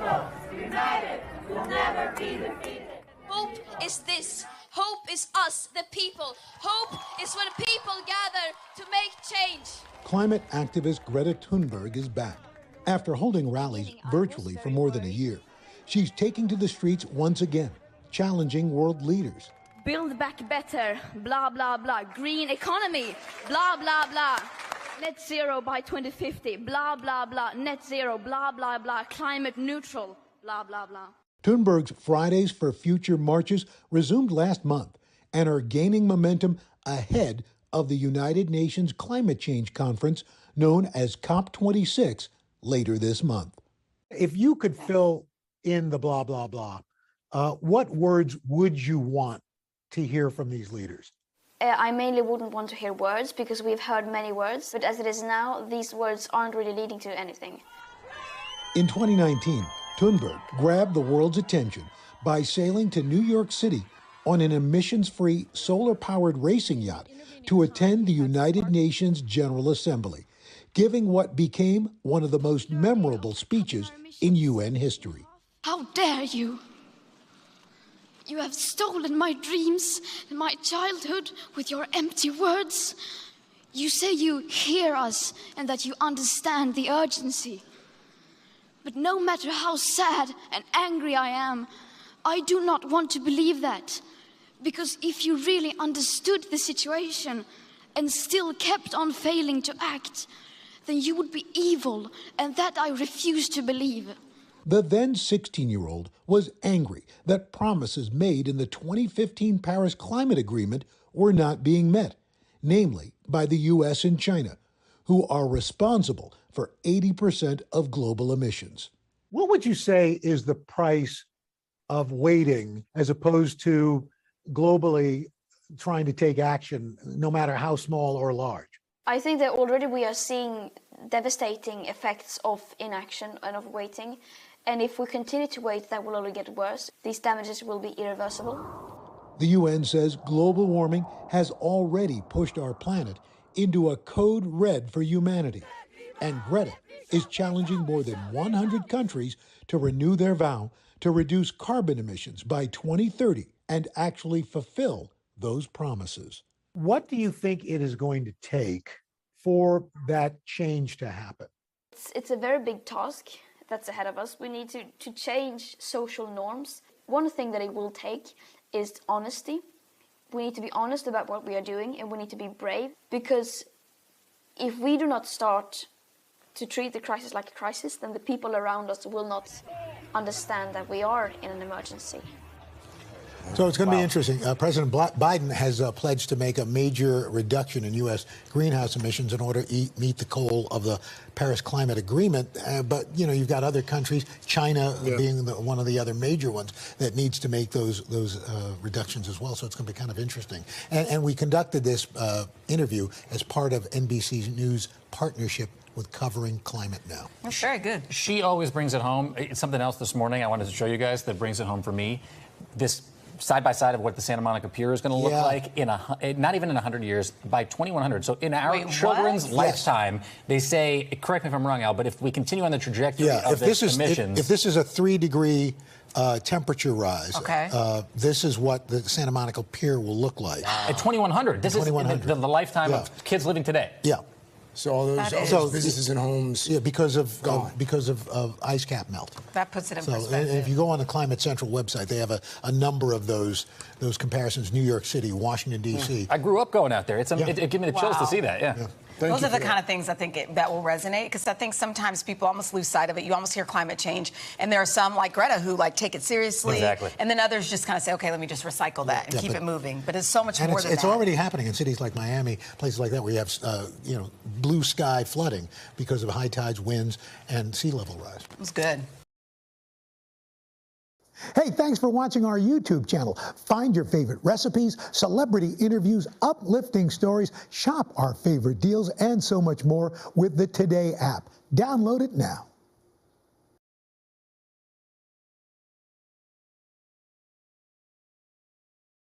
people, united, will never be defeated. Hope is this. Hope is us, the people. Hope is when people gather to make change. Climate activist Greta Thunberg is back. After holding rallies virtually for more than a year, she's taking to the streets once again, challenging world leaders. Build back better, blah, blah, blah. Green economy, blah, blah, blah. Net zero by 2050, blah, blah, blah. Net zero, blah, blah, blah. Climate neutral, blah, blah, blah. Thunberg's Fridays for Future marches resumed last month and are gaining momentum ahead of the United Nations Climate Change Conference known as COP26 later this month. If you could fill in the blah, blah, blah, what words would you want to hear from these leaders? I mainly wouldn't want to hear words because we've heard many words, but as it is now, these words aren't really leading to anything. In 2019, Thunberg grabbed the world's attention by sailing to New York City on an emissions-free, solar-powered racing yacht to attend the United Nations General Assembly, giving what became one of the most memorable speeches in UN history. How dare you! You have stolen my dreams and my childhood with your empty words. You say you hear us and that you understand the urgency. But no matter how sad and angry I am, I do not want to believe that. Because if you really understood the situation and still kept on failing to act, then you would be evil, and that I refuse to believe. The then 16-year-old was angry that promises made in the 2015 Paris Climate Agreement were not being met, namely by the U.S. and China, who are responsible for 80% of global emissions. What would you say is the price of waiting as opposed to globally trying to take action, no matter how small or large? I think that already we are seeing devastating effects of inaction and of waiting. And if we continue to wait, that will only get worse. These damages will be irreversible. The UN says global warming has already pushed our planet into a code red for humanity. And Greta is challenging more than 100 countries to renew their vow to reduce carbon emissions by 2030 and actually fulfill those promises. What do you think it is going to take for that change to happen? It's a very big task that's ahead of us. We need to change social norms. One thing that it will take is honesty. We need to be honest about what we are doing, and we need to be brave, because if we do not start to treat the crisis like a crisis, then the people around us will not understand that we are in an emergency. So it's going to be interesting. President Biden has pledged to make a major reduction in U.S. greenhouse emissions in order to meet the goal of the Paris Climate Agreement. But, you know, you've got other countries, China being one of the other major ones, that needs to make those reductions as well. So it's going to be kind of interesting. And we conducted this interview as part of NBC's News partnership with Covering Climate Now. That's very good. She always brings it home. It's something else this morning I wanted to show you guys that brings it home for me. This side by side of what the Santa Monica Pier is going to look like in not even in 100 years, by 2100. So in our children's lifetime, they say, correct me if I'm wrong, Al, but if we continue on the trajectory of this emissions. If this is a 3-degree temperature rise, this is what the Santa Monica Pier will look like. At 2100. This is the lifetime of kids living today. Yeah. So all those businesses and homes, because of ice cap melt. That puts it in perspective. perspective. And if you go on the Climate Central website, they have a number of those comparisons. New York City, Washington D.C. I grew up going out there. It gave me the chills to see that. Yeah. Those are the kind of things I think that will resonate, because I think sometimes people almost lose sight of it. You almost hear climate change, and there are some like Greta who take it seriously, exactly. And then others just kind of say, okay, let me just recycle that and keep it moving. But it's so much more than that. It's already happening in cities like Miami, places like that, where you have blue sky flooding because of high tides, winds, and sea level rise. It was good. Hey, thanks for watching our YouTube channel. Find your favorite recipes, celebrity interviews, uplifting stories, shop our favorite deals, and so much more with the Today app. Download it now.